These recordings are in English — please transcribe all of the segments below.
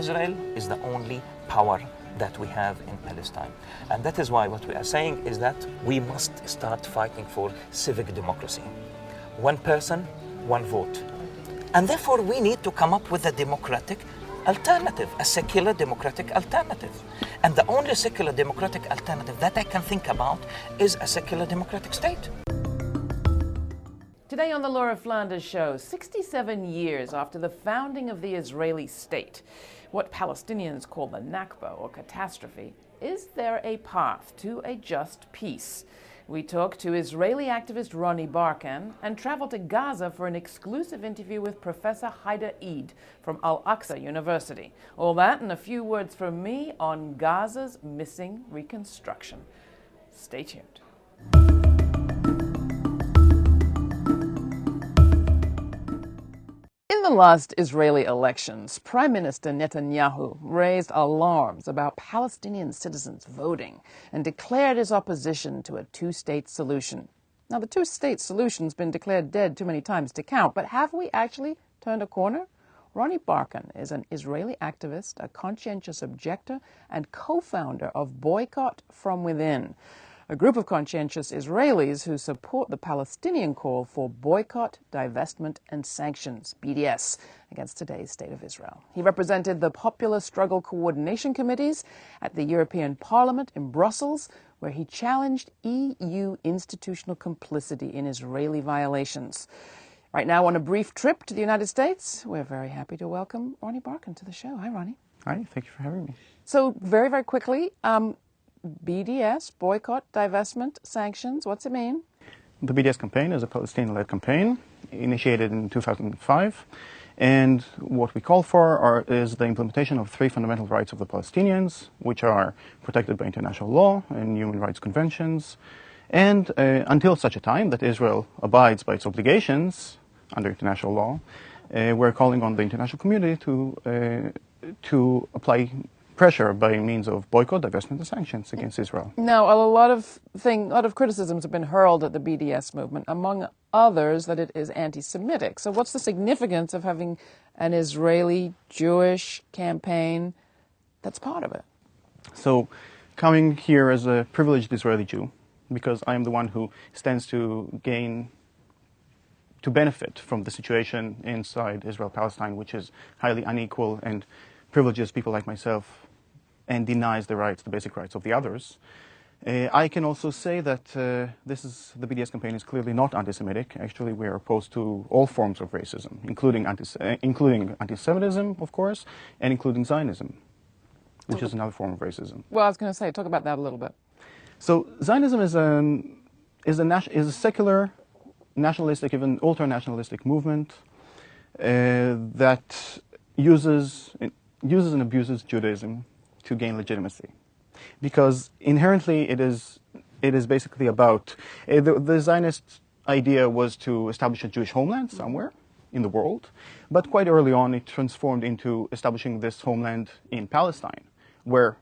Israel is the only power that we have in Palestine. And that is why what we are saying is that we must start fighting for civic democracy. One person, one vote. And therefore we need to come up with a democratic alternative, a secular democratic alternative. And the only secular democratic alternative that I can think about is a secular democratic state. Today on the Laura Flanders Show, 67 years after the founding of the Israeli state, what Palestinians call the Nakba or catastrophe, is there a path to a just peace? We talk to Israeli activist Ronnie Barkan and travel to Gaza for an exclusive interview with Professor Haidar Eid from al-Aqsa University. All that and a few words from me on Gaza's missing reconstruction. Stay tuned. In the last Israeli elections, Prime Minister Netanyahu raised alarms about Palestinian citizens voting and declared his opposition to a two-state solution. Now, the two-state solution's been declared dead too many times to count, but have we actually turned a corner? Ronnie Barkan is an Israeli activist, a conscientious objector, and co-founder of Boycott from Within, a group of conscientious Israelis who support the Palestinian call for boycott, divestment, and sanctions, BDS, against today's state of Israel. He represented the Popular Struggle Coordination Committees at the European Parliament in Brussels, where he challenged EU institutional complicity in Israeli violations. Right now, on a brief trip to the United States, we're very happy to welcome Ronnie Barkan to the show. Hi, Ronnie. Hi, thank you for having me. So, very, very quickly, BDS, boycott, divestment, sanctions, what's it mean? The BDS campaign is a Palestinian-led campaign initiated in 2005, and what we call for is the implementation of three fundamental rights of the Palestinians, which are protected by international law and human rights conventions, and until such a time that Israel abides by its obligations under international law, we're calling on the international community to apply pressure by means of boycott, divestment, and sanctions against Israel. Now, a lot of criticisms have been hurled at the BDS movement, among others that it is anti-Semitic. So what's the significance of having an Israeli Jewish campaign that's part of it? So, coming here as a privileged Israeli Jew, because I am the one who stands to benefit from the situation inside Israel-Palestine, which is highly unequal and privileges people like myself and denies the basic rights of the others. I can also say that the BDS campaign is clearly not anti-Semitic. Actually, we are opposed to all forms of racism, including anti-Semitism, of course, and including Zionism, which is another form of racism. Well, I was going to say, talk about that a little bit. So Zionism is a secular, nationalistic, even ultra-nationalistic movement that uses and abuses Judaism to gain legitimacy, because inherently it is basically about the Zionist idea was to establish a Jewish homeland somewhere in the world, but quite early on it transformed into establishing this homeland in Palestine, where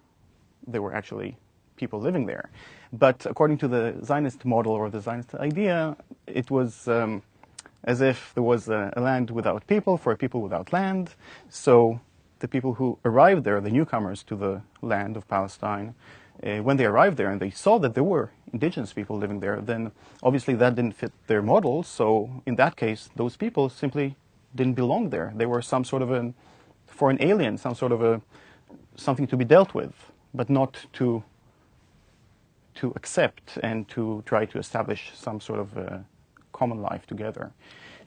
there were actually people living there. But according to the Zionist model or the Zionist idea, it was as if there was a land without people for a people without land. So the people who arrived there, the newcomers to the land of Palestine, when they arrived there and they saw that there were indigenous people living there, then obviously that didn't fit their model. So in that case, those people simply didn't belong there. They were some sort of a foreign alien, some sort of something to be dealt with, but not to accept and to try to establish some sort of common life together.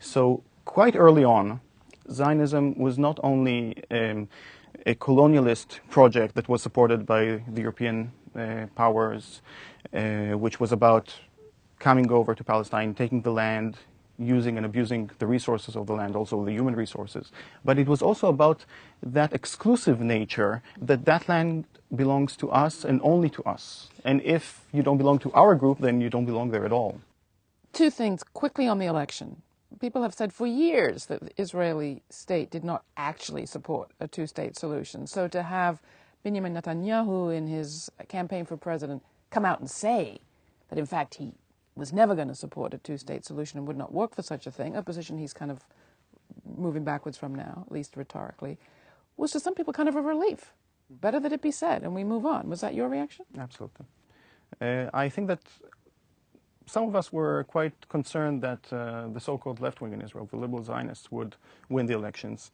So quite early on, Zionism was not only a colonialist project that was supported by the European powers, which was about coming over to Palestine, taking the land, using and abusing the resources of the land, also the human resources. But it was also about that exclusive nature, that land belongs to us and only to us. And if you don't belong to our group, then you don't belong there at all. Two things quickly on the election. People have said for years that the Israeli state did not actually support a two-state solution. So to have Benjamin Netanyahu in his campaign for president come out and say that, in fact, he was never going to support a two-state solution and would not work for such a thing, a position he's kind of moving backwards from now, at least rhetorically. was to some people kind of a relief. Better that it be said, and we move on. Was that your reaction? Absolutely. I think that some of us were quite concerned that the so-called left wing in Israel, the liberal Zionists, would win the elections.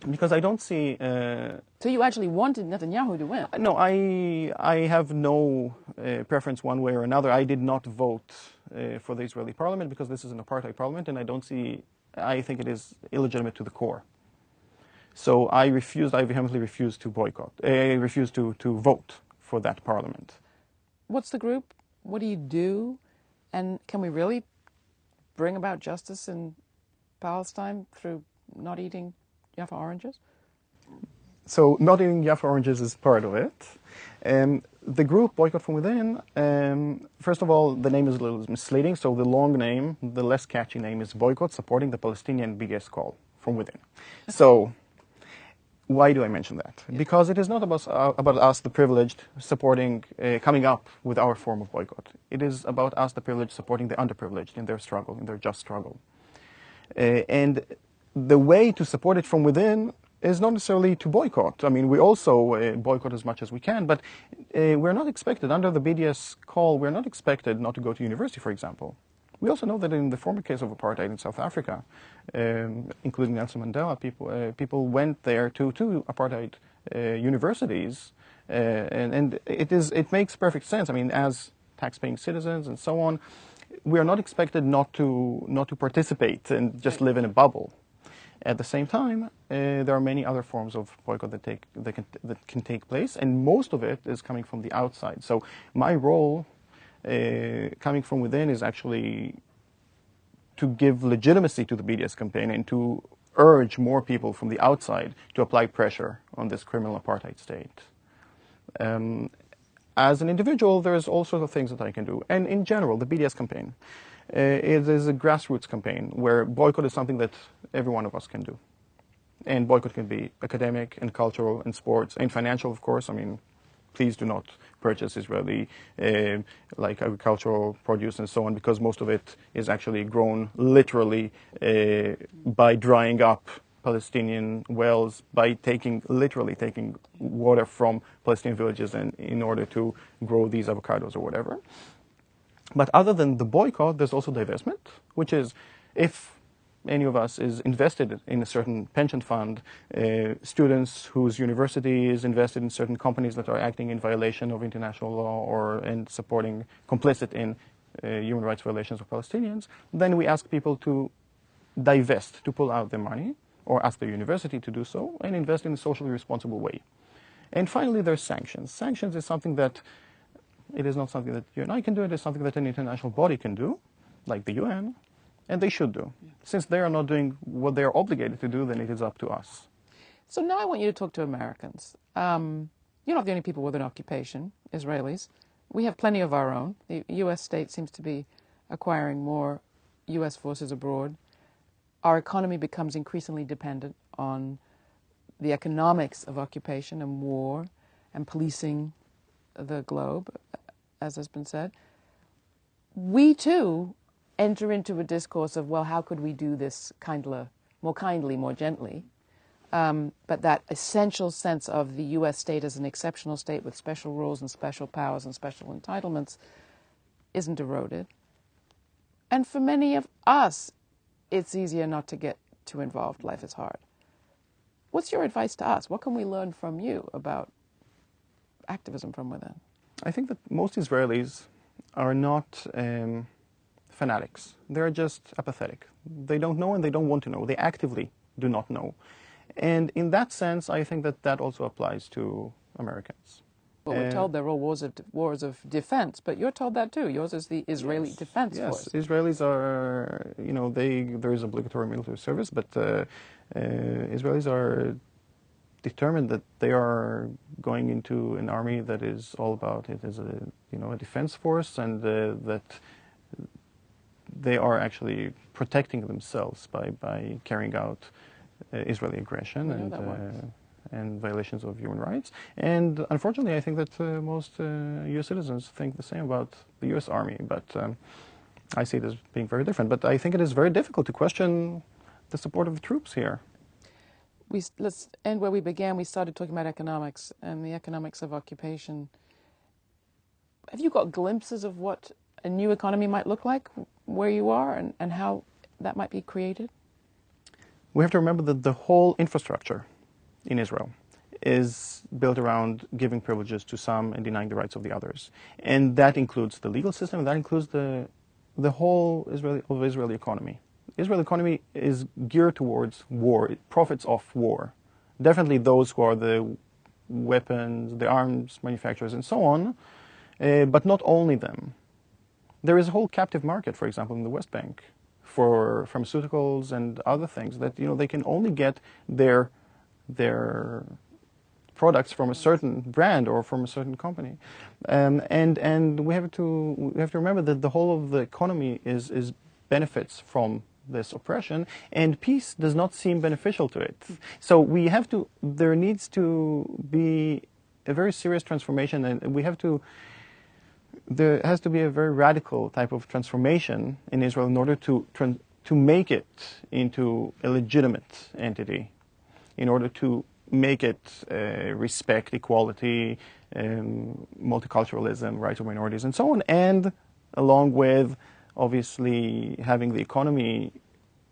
Because I don't see... So you actually wanted Netanyahu to win? No, I have no preference one way or another. I did not vote for the Israeli parliament because this is an apartheid parliament, and I think it is illegitimate to the core. So I vehemently refused to boycott. I refused to vote for that parliament. What's the group? What do you do? And can we really bring about justice in Palestine through not eating Jaffa oranges? So not eating Jaffa oranges is part of it. The group Boycott from Within, first of all, the name is a little misleading. So the long name, the less catchy name is Boycott, supporting the Palestinian BDS call from within. So why do I mention that? Because it is not about us, the privileged, supporting, coming up with our form of boycott. It is about us, the privileged, supporting the underprivileged in their struggle, in their just struggle. And the way to support it from within is not necessarily to boycott. I mean, we also boycott as much as we can, but we're not expected, under the BDS call, we're not expected not to go to university, for example. We also know that in the former case of apartheid in South Africa, including Nelson Mandela, people went there to apartheid universities, and it makes perfect sense. I mean, as tax-paying citizens and so on, we are not expected not to participate and just live in a bubble. At the same time, there are many other forms of boycott that can take place, and most of it is coming from the outside. So my role, coming from within, is actually to give legitimacy to the BDS campaign and to urge more people from the outside to apply pressure on this criminal apartheid state. As an individual, there's all sorts of things that I can do. And in general, the BDS campaign, it is a grassroots campaign where boycott is something that every one of us can do. And boycott can be academic and cultural and sports and financial, of course. I mean, please do not purchase Israeli like agricultural produce and so on, because most of it is actually grown literally by drying up Palestinian wells, by literally taking water from Palestinian villages and in order to grow these avocados or whatever. But other than the boycott, there's also divestment, which is if any of us is invested in a certain pension fund, students whose university is invested in certain companies that are acting in violation of international law and supporting, complicit in human rights violations of Palestinians, then we ask people to divest, to pull out their money, or ask the university to do so, and invest in a socially responsible way. And finally, there's sanctions. Sanctions is something that, it is not something that you and I can do, it is something that an international body can do, like the UN, and they should do. Yeah. Since they are not doing what they are obligated to do, then it is up to us. So now I want you to talk to Americans. You're not the only people with an occupation, Israelis. We have plenty of our own. The U.S. state seems to be acquiring more U.S. forces abroad. Our economy becomes increasingly dependent on the economics of occupation and war and policing the globe, as has been said. We, too, enter into a discourse of, well, how could we do this more kindly, more gently? But that essential sense of the U.S. state as an exceptional state with special rules and special powers and special entitlements isn't eroded. And for many of us, it's easier not to get too involved. Life is hard. What's your advice to us? What can we learn from you about activism from within? I think that most Israelis are not fanatics. They're just apathetic. They don't know and they don't want to know. They actively do not know. And in that sense, I think that that also applies to Americans. Well, we're told they're all wars of defense, but you're told that too. Yours is the Israeli Defense Force. Yes, Israelis are, there is obligatory military service, but Israelis are determined that they are going into an army that is all about it as a defense force, and that they are actually protecting themselves by carrying out Israeli aggression and violations of human rights. And unfortunately, I think that most U.S. citizens think the same about the U.S. Army, but I see it as being very different. But I think it is very difficult to question the support of the troops here. let's end where we began. We started talking about economics and the economics of occupation. Have you got glimpses of what a new economy might look like where you are and how that might be created? We have to remember that the whole infrastructure in Israel is built around giving privileges to some and denying the rights of the others. And that includes the legal system, and that includes the whole Israeli economy. The Israeli economy is geared towards war. It profits off war. Definitely those who are the weapons, the arms manufacturers, and so on, but not only them. There is a whole captive market, for example, in the West Bank for pharmaceuticals and other things that they can only get their products from a certain brand or from a certain company, and we have to remember that the whole of the economy is benefits from this oppression, and peace does not seem beneficial to it. So there needs to be a very serious transformation, and there has to be a very radical type of transformation in Israel in order to make it into a legitimate entity, in order to make it respect equality, multiculturalism, rights of minorities, and so on, and along with obviously having the economy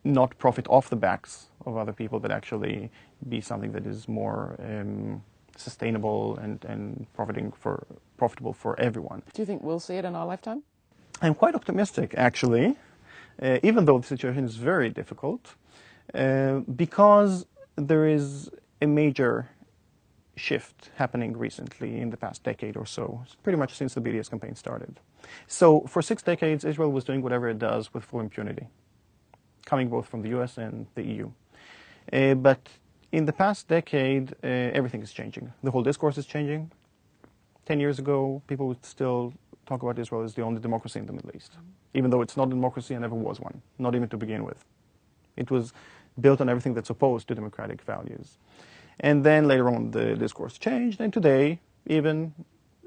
not profit off the backs of other people, but actually be something that is more sustainable and profitable for everyone. Do you think we'll see it in our lifetime? I'm quite optimistic, actually, even though the situation is very difficult, because there is a major shift happening recently in the past decade or so, pretty much since the BDS campaign started. So for 6 decades, Israel was doing whatever it does with full impunity, coming both from the US and the EU. But in the past decade, everything is changing. The whole discourse is changing. 10 years ago, people would still talk about Israel as the only democracy in the Middle East, even though it's not a democracy and never was one, not even to begin with. It was built on everything that's opposed to democratic values. And then later on, the discourse changed, and today, even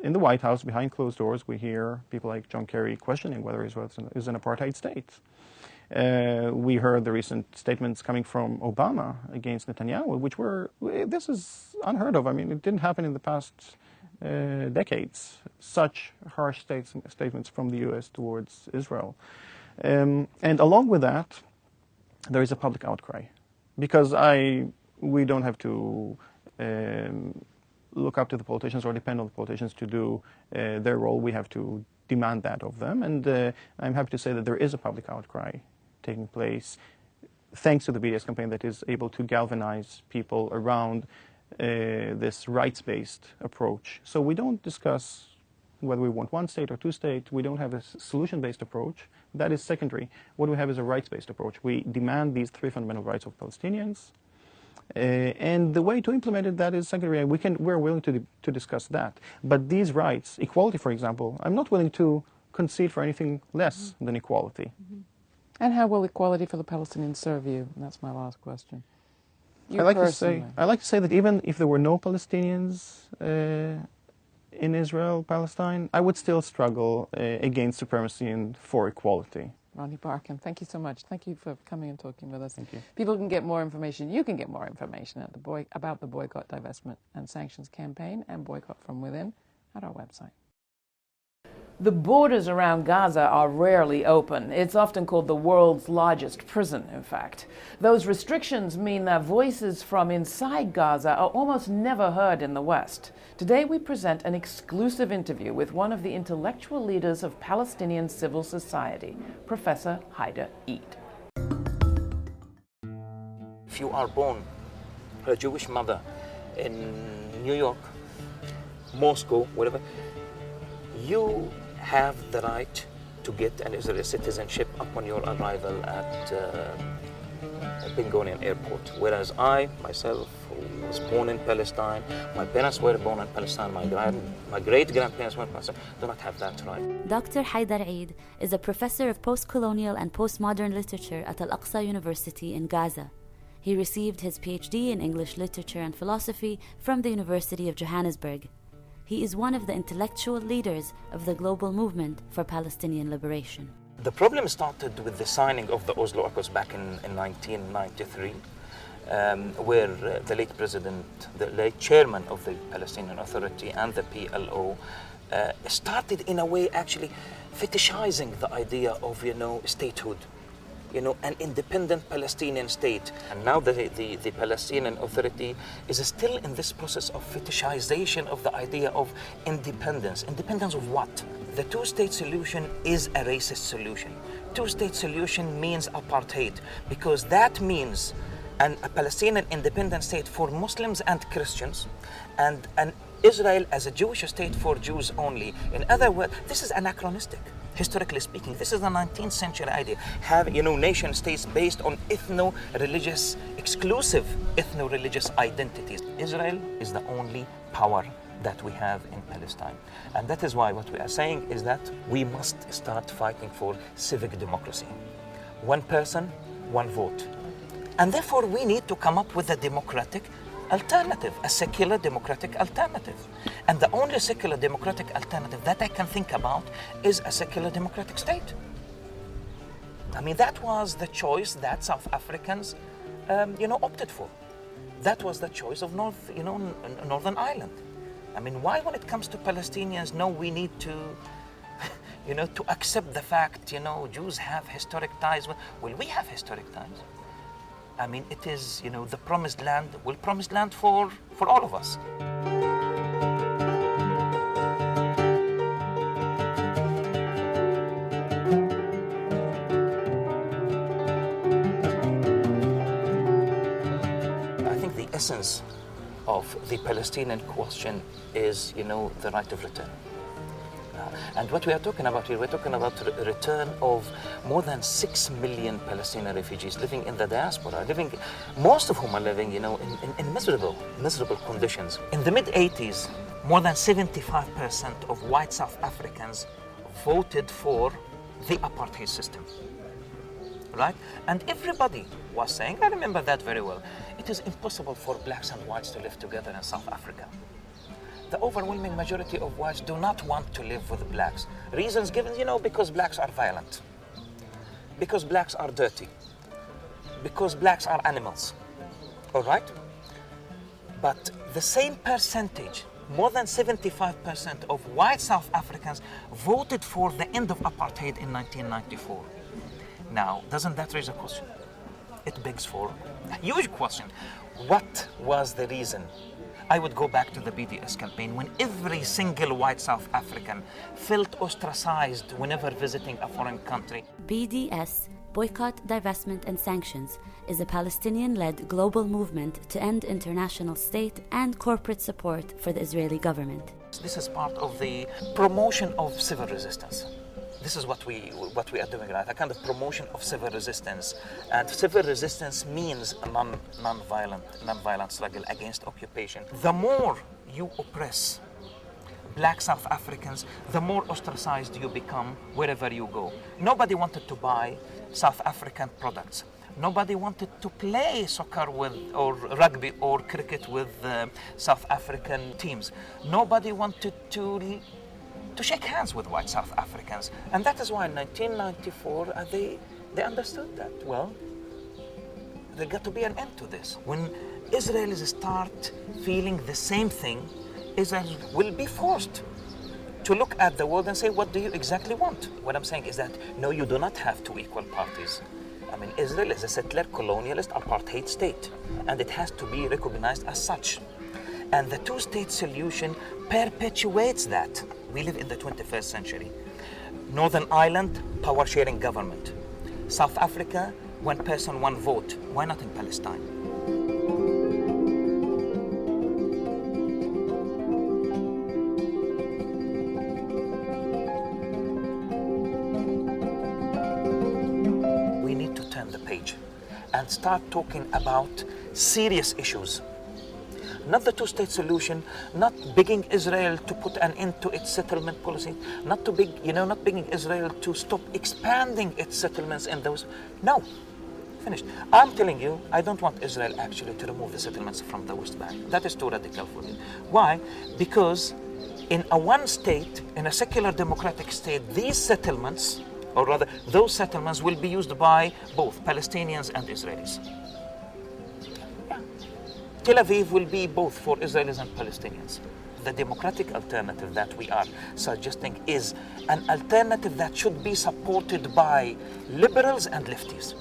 in the White House, behind closed doors, we hear people like John Kerry questioning whether Israel is an apartheid state. We heard the recent statements coming from Obama against Netanyahu, this is unheard of. I mean, it didn't happen in the past decades, such harsh statements from the US towards Israel. And along with that, there is a public outcry, because we don't have to look up to the politicians or depend on the politicians to do their role. We have to demand that of them, and I'm happy to say that there is a public outcry taking place thanks to the BDS campaign that is able to galvanize people around this rights-based approach. So we don't discuss whether we want one state or two states. We don't have a solution-based approach. That is secondary. What we have is a rights-based approach. We demand these 3 fundamental rights of Palestinians, and the way to implement it, that is secondary. We're willing to discuss that. But these rights, equality, for example, I'm not willing to concede for anything less than equality. Mm-hmm. And how will equality for the Palestinians serve you? And that's my last question. I like to say that even if there were no Palestinians in Israel, Palestine, I would still struggle against supremacy and for equality. Ronnie Barkan, thank you so much. Thank you for coming and talking with us. Thank you. People can get more information. You can get more information about the Boycott, Divestment and Sanctions Campaign and Boycott from Within at our website. The borders around Gaza are rarely open. It's often called the world's largest prison, in fact. Those restrictions mean that voices from inside Gaza are almost never heard in the West. Today we present an exclusive interview with one of the intellectual leaders of Palestinian civil society, Professor Haidar Eid. If you are born a Jewish mother in New York, Moscow, whatever, you have the right to get an Israeli citizenship upon your arrival at Ben Gurion Airport. Whereas I, myself, who was born in Palestine, my parents were born in Palestine, my great-grandparents were in Palestine, do not have that right. Dr. Haidar Eid is a professor of postcolonial and postmodern literature at al-Aqsa University in Gaza. He received his PhD in English literature and philosophy from the University of Johannesburg. He is one of the intellectual leaders of the global movement for Palestinian liberation. The problem started with the signing of the Oslo Accords back in 1993. where the late president, the late chairman of the Palestinian Authority and the PLO started in a way actually fetishizing the idea of, statehood, an independent Palestinian state. And now the Palestinian Authority is still in this process of fetishization of the idea of independence. Independence of what? The two-state solution is a racist solution. Two-state solution means apartheid, because that means a Palestinian independent state for Muslims and Christians, and an Israel as a Jewish state for Jews only. In other words, this is anachronistic. Historically speaking, this is the 19th century idea. Have, nation states based on ethno-religious, exclusive ethno-religious identities. Israel is the only power that we have in Palestine. And that is why what we are saying is that we must start fighting for civic democracy. One person, one vote. And therefore we need to come up with a democratic alternative, a secular democratic alternative. And the only secular democratic alternative that I can think about is a secular democratic state. I mean, that was the choice that South Africans, opted for. That was the choice of Northern Ireland. I mean, why when it comes to Palestinians, no, we need to, to accept the fact, Jews have historic ties. Well, we have historic ties. I mean, it is, the promised land, promised land for all of us. I think the essence of the Palestinian question is, the right of return. And what we are talking about here, we're talking about the return of more than 6 million Palestinian refugees living in the diaspora, most of whom are living, in miserable conditions. In the mid-80s, more than 75% of white South Africans voted for the apartheid system, right? And everybody was saying, I remember that very well, it is impossible for blacks and whites to live together in South Africa. The overwhelming majority of whites do not want to live with blacks. Reasons given, because blacks are violent, because blacks are dirty, because blacks are animals, all right? But the same percentage, more than 75% of white South Africans voted for the end of apartheid in 1994. Now, doesn't that raise a question? It begs for a huge question. What was the reason? I would go back to the BDS campaign when every single white South African felt ostracized whenever visiting a foreign country. BDS, Boycott, Divestment and Sanctions, is a Palestinian-led global movement to end international state and corporate support for the Israeli government. This is part of the promotion of civil resistance. This is what we are doing, right? A kind of promotion of civil resistance. And civil resistance means a non-violent struggle against occupation. The more you oppress black South Africans, the more ostracized you become wherever you go. Nobody wanted to buy South African products. Nobody wanted to play soccer or rugby or cricket with South African teams. Nobody wanted to shake hands with white South Africans. And that is why in 1994, they understood that, well, there got to be an end to this. When Israelis start feeling the same thing, Israel will be forced to look at the world and say, what do you exactly want? What I'm saying is that, no, you do not have two equal parties. I mean, Israel is a settler, colonialist, apartheid state, and it has to be recognized as such. And the two-state solution perpetuates that. We live in the 21st century. Northern Ireland, power-sharing government. South Africa, one person, one vote. Why not in Palestine? We need to turn the page and start talking about serious issues. Not the two-state solution, not begging Israel to put an end to its settlement policy, not begging Israel to stop expanding its settlements in those. No, finished. I'm telling you, I don't want Israel actually to remove the settlements from the West Bank. That is too radical for me. Why? Because in a one state, in a secular democratic state, these settlements, or rather those settlements will be used by both Palestinians and Israelis. Tel Aviv will be both for Israelis and Palestinians. The democratic alternative that we are suggesting is an alternative that should be supported by liberals and lefties.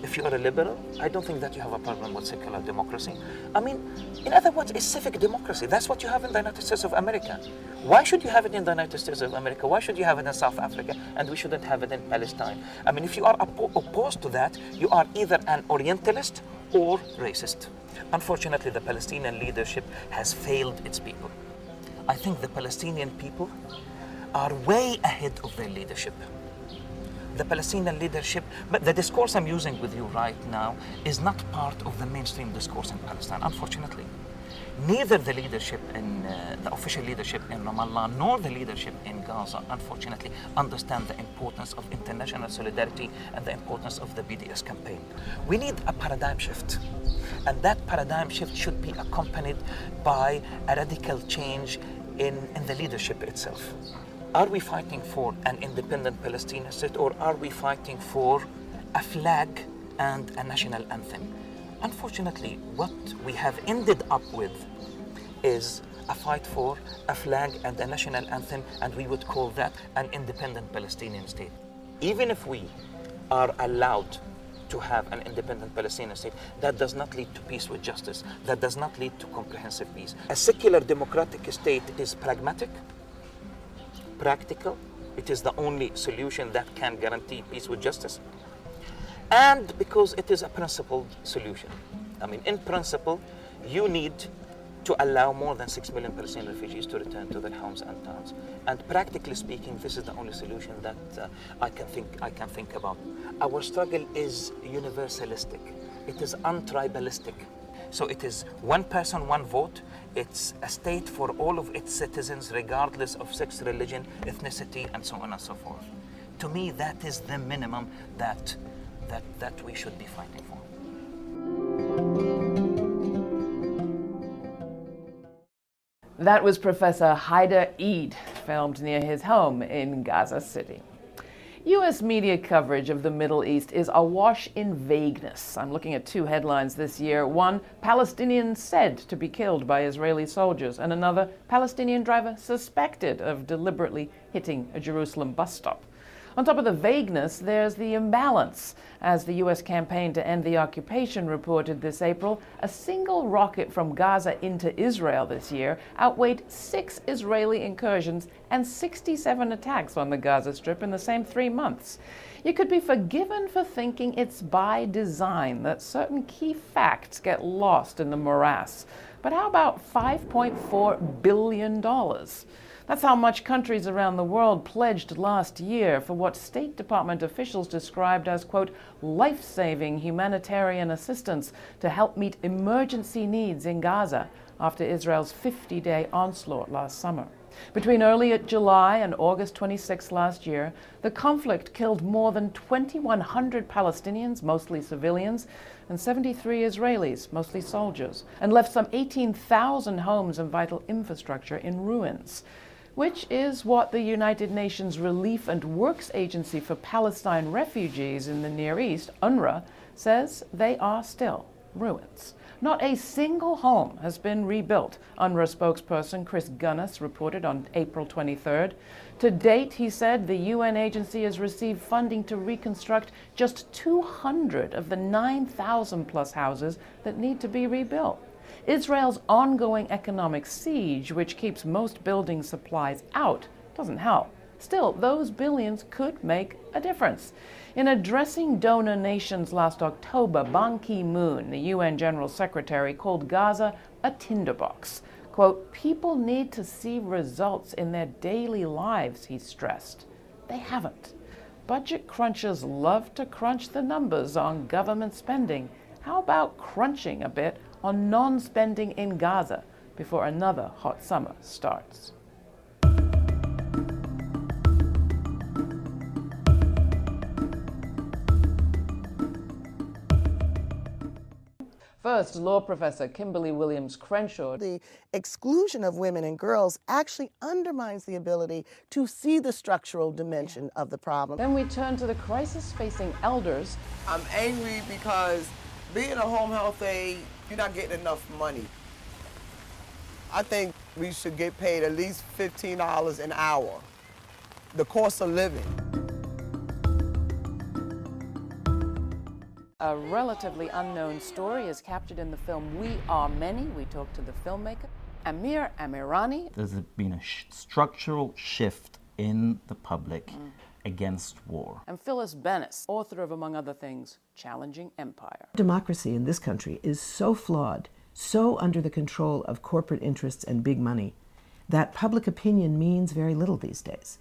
If you are a liberal, I don't think that you have a problem with secular democracy. I mean, in other words, a civic democracy. That's what you have in the United States of America. Why should you have it in the United States of America? Why should you have it in South Africa and we shouldn't have it in Palestine? I mean, if you are opposed to that, you are either an Orientalist or racist. Unfortunately, the Palestinian leadership has failed its people. I think the Palestinian people are way ahead of their leadership. The Palestinian leadership, but the discourse I'm using with you right now is not part of the mainstream discourse in Palestine, unfortunately. Neither the leadership in the official leadership in Ramallah nor the leadership in Gaza, unfortunately, understand the importance of international solidarity and the importance of the BDS campaign. We need a paradigm shift, and that paradigm shift should be accompanied by a radical change in the leadership itself. Are we fighting for an independent Palestinian state, or are we fighting for a flag and a national anthem? Unfortunately, what we have ended up with is a fight for a flag and a national anthem, and we would call that an independent Palestinian state. Even if we are allowed to have an independent Palestinian state, that does not lead to peace with justice. That does not lead to comprehensive peace. A secular democratic state is pragmatic, practical. It is the only solution that can guarantee peace with justice. And because it is a principled solution. I mean, in principle, you need to allow more than 6 million Palestinian refugees to return to their homes and towns. And practically speaking, this is the only solution that I can think about. Our struggle is universalistic. It is untribalistic. So it is one person, one vote. It's a state for all of its citizens, regardless of sex, religion, ethnicity, and so on and so forth. To me, that is the minimum that we should be fighting for. That was Professor Haidar Eid, filmed near his home in Gaza City. U.S. media coverage of the Middle East is awash in vagueness. I'm looking at two headlines this year. One, Palestinian said to be killed by Israeli soldiers, and another, Palestinian driver suspected of deliberately hitting a Jerusalem bus stop. On top of the vagueness, there's the imbalance. As the U.S. campaign to end the occupation reported this April, a single rocket from Gaza into Israel this year outweighed 6 Israeli incursions and 67 attacks on the Gaza Strip in the same 3 months. You could be forgiven for thinking it's by design that certain key facts get lost in the morass. But how about $5.4 billion? That's how much countries around the world pledged last year for what State Department officials described as, quote, life-saving humanitarian assistance to help meet emergency needs in Gaza after Israel's 50-day onslaught last summer. Between early July and August 26 last year, the conflict killed more than 2,100 Palestinians, mostly civilians, and 73 Israelis, mostly soldiers, and left some 18,000 homes and vital infrastructure in ruins, which is what the United Nations Relief and Works Agency for Palestine Refugees in the Near East, UNRWA, says they are still ruins. Not a single home has been rebuilt, UNRWA spokesperson Chris Gunness reported on April 23rd. To date, he said, the UN agency has received funding to reconstruct just 200 of the 9,000 plus houses that need to be rebuilt. Israel's ongoing economic siege, which keeps most building supplies out, doesn't help. Still, those billions could make a difference. In addressing donor nations last October, Ban Ki-moon, the UN General Secretary, called Gaza a tinderbox. Quote, people need to see results in their daily lives, he stressed. They haven't. Budget crunchers love to crunch the numbers on government spending. How about crunching a bit on non-spending in Gaza before another hot summer starts? First, law professor Kimberly Williams-Crenshaw. The exclusion of women and girls actually undermines the ability to see the structural dimension of the problem. Then we turn to the crisis facing elders. I'm angry because Being a home health aide, you're not getting enough money. I think we should get paid at least $15 an hour. The cost of living. A relatively unknown story is captured in the film We Are Many. We talked to the filmmaker, Amir Amirani. There's been a structural shift in the public against war. And Phyllis Bennis, author of, among other things, Challenging Empire. Democracy in this country is so flawed, so under the control of corporate interests and big money, that public opinion means very little these days.